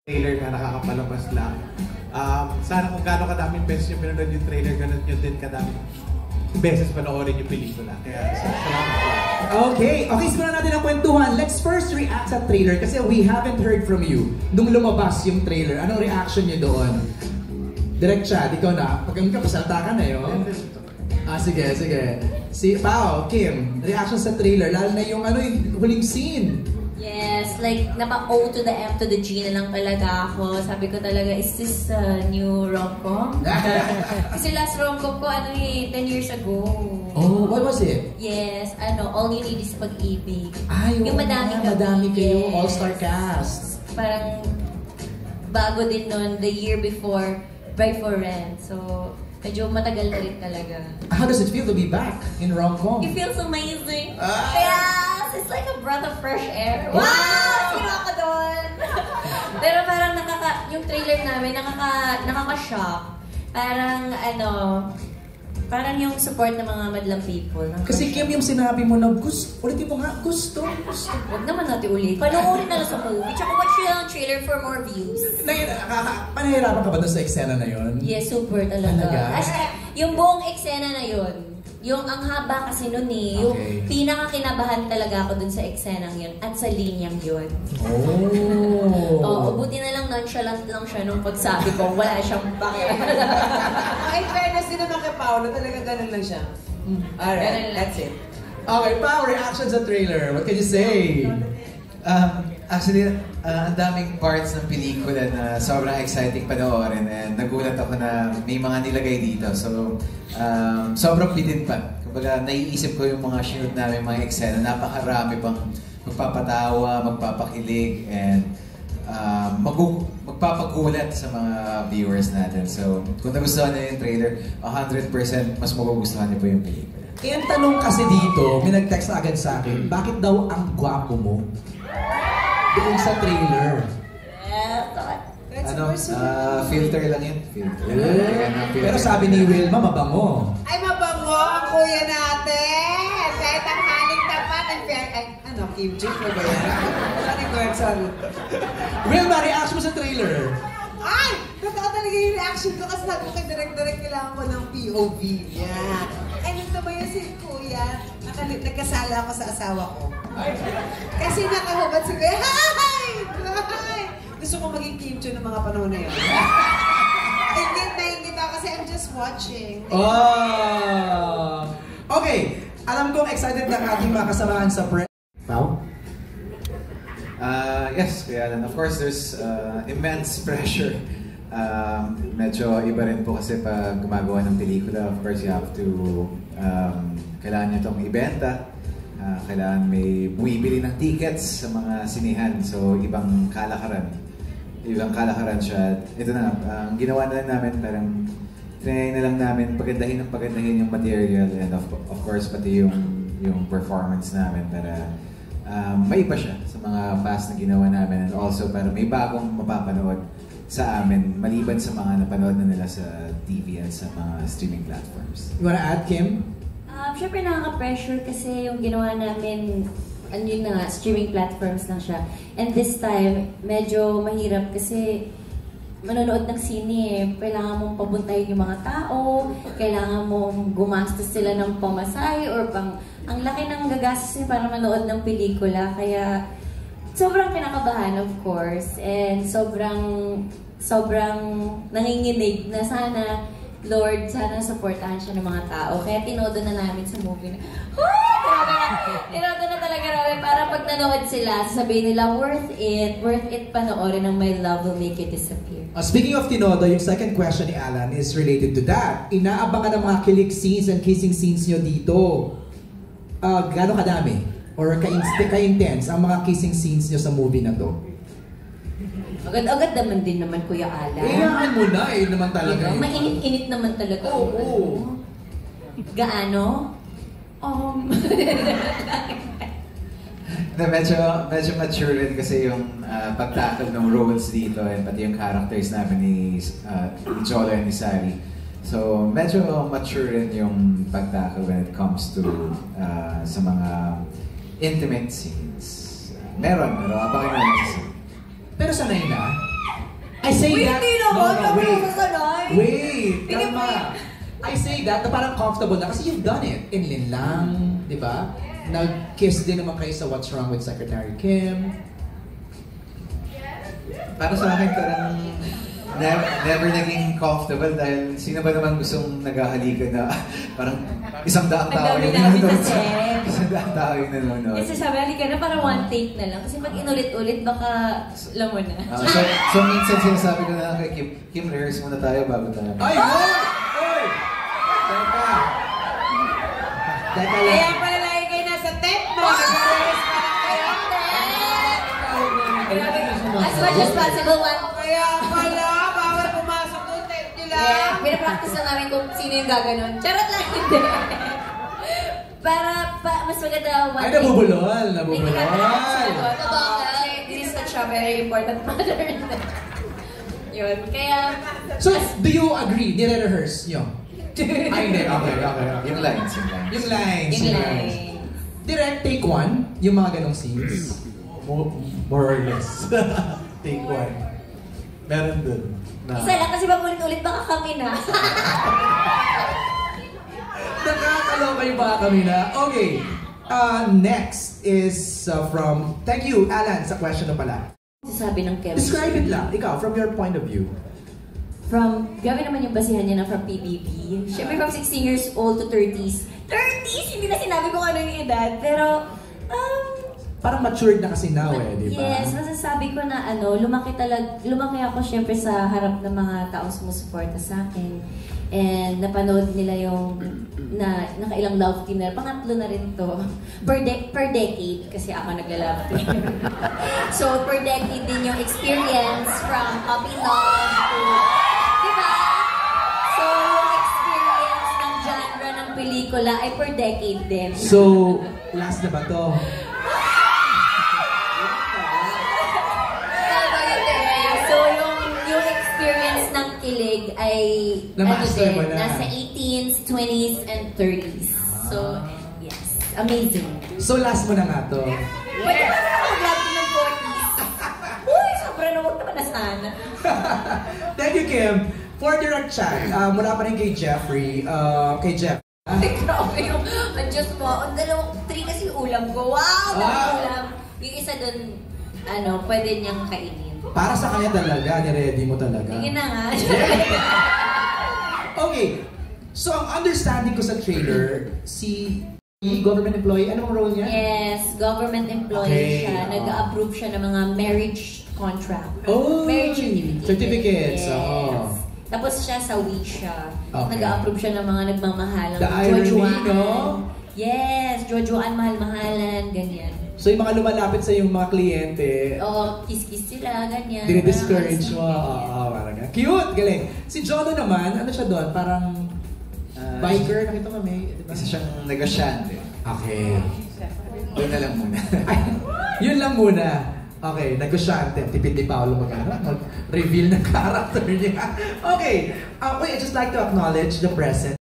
Trailer ka, nakakapalabas lang. Sana kung gaano kadaming beses yung pinanood yung trailer, ganun yun din kadaming beses panoorin yung pelikula. Kaya salamat po. Okay, simulan natin ang kwentuhan. Let's first react sa trailer kasi we haven't heard from you. Nung lumabas yung trailer, anong reaction niyo doon? Direct Chad, ikaw na. Pag ka, pasalta ka na yun. Sige. Si Pao, Kim, reaction sa trailer, lalo na yung yung huling scene. Yes, like napa-O to the M to the G na lang talaga ako. Sabi ko talaga, is this a new rom-com? Kasi last rom-com ko, 10 years ago. Oh, what was it? Yes, All You Need Is Pag-ibig. Yung madami kayo, yes. all-star cast. Parang bago din nun, the year before, Buy for Rent. So, medyo matagal na rin talaga. How does it feel to be back in rom-com? It feels amazing. Yes! It's like a breath of fresh air. Wow! Sino ako doon? Pero parang yung trailer namin, nakaka-shock. Parang parang yung support ng mga madlang people. Kasi Kim, yung sinabi mo na ulitin mo nga, gusto. Huwag naman natin ulit. Panoorin na lang sa movie. Tsaka watch yung trailer for more views. Panahirapan ka ba doon sa eksena na yun? Yes, super talaga. Yung buong eksena na yun, ang haba kasi nun yung pinaka-kinabahan talaga ako dun sa eksenang yun at sa linyang yun. Oo, buti na lang nonchalant lang siya nung pagsabi ko, wala siyang pakialam. In fairness din naman kay Paolo, talaga ganun lang siya. Alright, that's it. Okay, Pao, reaction sa trailer. What can you say? Actually, ang daming parts ng pelikula na sobrang exciting panoorin and nagulat ako na may mga nilagay dito. So, sobrang pitin pa. Kumbaga, naiisip ko yung mga shoot namin, mga eksena. Napakarami pang magpapatawa, magpapakilig, and magpapagulat sa mga viewers natin. So, kung nagustuhan niyo yung trailer, 100% mas magugustuhan niyo po yung pelikula. Ang tanong kasi dito, may nag-text agad sa akin, bakit daw ang gwapo mo? Doon sa trailer. Filter lang yun. Filter. Pero sabi ni Wilma, mabango. Ay, mabango ang kuya natin! Kahit ang haling tapat, Kim Chick mo ba yan? Sorry. Wilma, reaction mo sa trailer? Ay! Totoo talaga yung reaction ko kasi sabi ko kay direct kailangan ko ng POV niya. Ay, nito ba yun si kuya? Nagkasala ako sa asawa ko. Kasi nakahubad si kuya. Hi! Gusto ko maging Kim Chick ng mga panahon na yun. Ingit ako kasi I'm just watching. Okay, alam kong excited na ating makasamahan sa press. Pao? Yes, kaya of course there's immense pressure. Medyo iba rin po kasi pag gumagawa ng pelikula, of course you have to kailangan nyo itong ibenta. Kailangan may bumibili ng tickets sa mga sinihan. So, ibang kalakaran siya. Ito na, ang ginawa na lang namin, parang trinay na lang namin pagandahin yung material and of course pati yung performance namin para maiba siya sa mga past na ginawa namin and also para may bagong mapapanood sa amin maliban sa mga napanood na nila sa TV at sa mga streaming platforms. You wanna add, Kim? Siyempre nakaka-pressure kasi yung ginawa namin, streaming platforms lang siya. And this time, medyo mahirap kasi manonood ng sine, kailangan mong pabuntahin yung mga tao, kailangan mong gumastos sila ng pamasahe or ang laki ng gagastos para manood ng pelikula. Kaya sobrang kinakabahan, of course, and sobrang nanginginig na sana Lord, sana supportahan siya ng mga tao. Kaya tinodo na namin sa movie na, tinodo na talaga namin para pag nanood sila, sasabihin nila, worth it panoorin ng My Love Will Make You Disappear. Speaking of tinodo, yung second question ni Alan is related to that. Inaabangan ng mga kilig scenes and kissing scenes nyo dito. Gano'ng kadami? Or ka-intense ang mga kissing scenes nyo sa movie na to? Agad-agad naman din naman, Kuya Alan. Iyakan mo na naman talaga. Mainit-init naman talaga. Oo. Gaano? Medyo mature rin kasi yung pagtackle ng roles dito and pati yung characters namin ni Jolo and ni Sari. So medyo mature rin yung pagtackle when it comes to sa mga intimate scenes. Meron. Abangan naman kasi. Pero sanay na? I say Uy, that... hindi naman. wait. Nasanay. Wait, Tingin mo tama. I say that na parang comfortable na kasi you've done it. In Linlang, di ba? Nag-kiss din naman kayo sa What's Wrong with Secretary Kim. Para sa akin, parang never naging comfortable dahil sino ba naman gustong naghahalikan na parang 100 tao yung Ang dami-dami nanonood. kasi. 100 tao yung nanonood. Kasi sabi, halika na para one take na lang. Kasi pag inulit-ulit, baka alam mo na. So minsan sinasabi ko na kay Kim, Kim, rehearse muna tayo bago tayo. Ay, hoy! Hoy! Teka. Teka lang. Kaya pala lagi kayo nasa tent mo. Nag-rehearse pa lang kayo. As much as possible, one. Kaya pala, bawal pumasok doon. Tent nyo lang. Yeah, pinapractice lang namin kung sino yung gaganon. Charot lang, hindi. Para mas maganda one Ay, take. nabubulol. Nabubulol. Totoo kasi this is such a very important matter. Yun, kaya... So, do you agree? Nire-rehearse nyo? Ay, hindi. Okay. Yung lines. Yung lines. Yung line. Direct take one, yung mga ganong scenes. More or less. Take one. Meron dun. Isa lang kasi pag ulit-ulit baka kami na. Nakakaloka yung baka kami na. Okay. Next is from... Thank you, Alan, sa question na pala. Sabi ng Kevin. Describe it lang. Ikaw, from your point of view. Grabe naman yung basihan niya na from PBB. Siyempre from 16 years old to 30s. 30s! Hindi na sinabi ko ano yung edad. Pero, Parang matured na kasi now di ba? yes, masasabi ko na lumaki ako siyempre sa harap ng mga taong sumusuporta sa akin. And napanood nila yung nakailang love team na, pangatlo na rin to. Per decade, kasi ako nagla-love team. So, per decade din yung experience from puppy love to, di ba? So, yung experience ng genre ng pelikula ay per decade din. So, last na ba to? So, yung experience ng kilig ay Na-master mo na. nasa 18s, 20s, and 30s. So, yes. Amazing. So, last mo na nga to. Pwede ba na ako vlog ng 40s? Uy, sobra na huwag naman na sana. Thank you, Kim. For direct chat, mula pa rin kay Jeffrey. Kay Jeff. Ay, grabe yung, Diyos mo, ang dalawang 3 kasi yung ulam ko. Wow, dalawang ulam. Yung isa dun, pwede niyang kainin. Para sa kanya talaga, ni-ready mo talaga. Sige na nga. Okay. So, ang understanding ko sa trailer, si government employee, anong role niya? Yes, government employee siya. Nag-approve siya ng mga marriage contract. Oh, marriage certificates. Yes. Oh. Tapos siya sa Wisha. Okay. Nag-approve siya ng mga nagmamahalang The irony, no? Yes, jojoan, mahal-mahalan, ganyan. So, yung mga lumalapit sa yung mga kliyente, Oo, kiss-kiss sila, ganyan. dinidiscourage mo. Parang Oo, parang ganyan. Cute! Galing. Si Jono naman, ano siya doon? Parang biker, nakita mo may, di ba? Isa siyang negosyante. Okay. Doon na lang muna. Ay, yun lang muna. Okay, negosyante. Tipid ni Paolo mag-reveal ng character niya. Okay. Wait, I just like to acknowledge the presence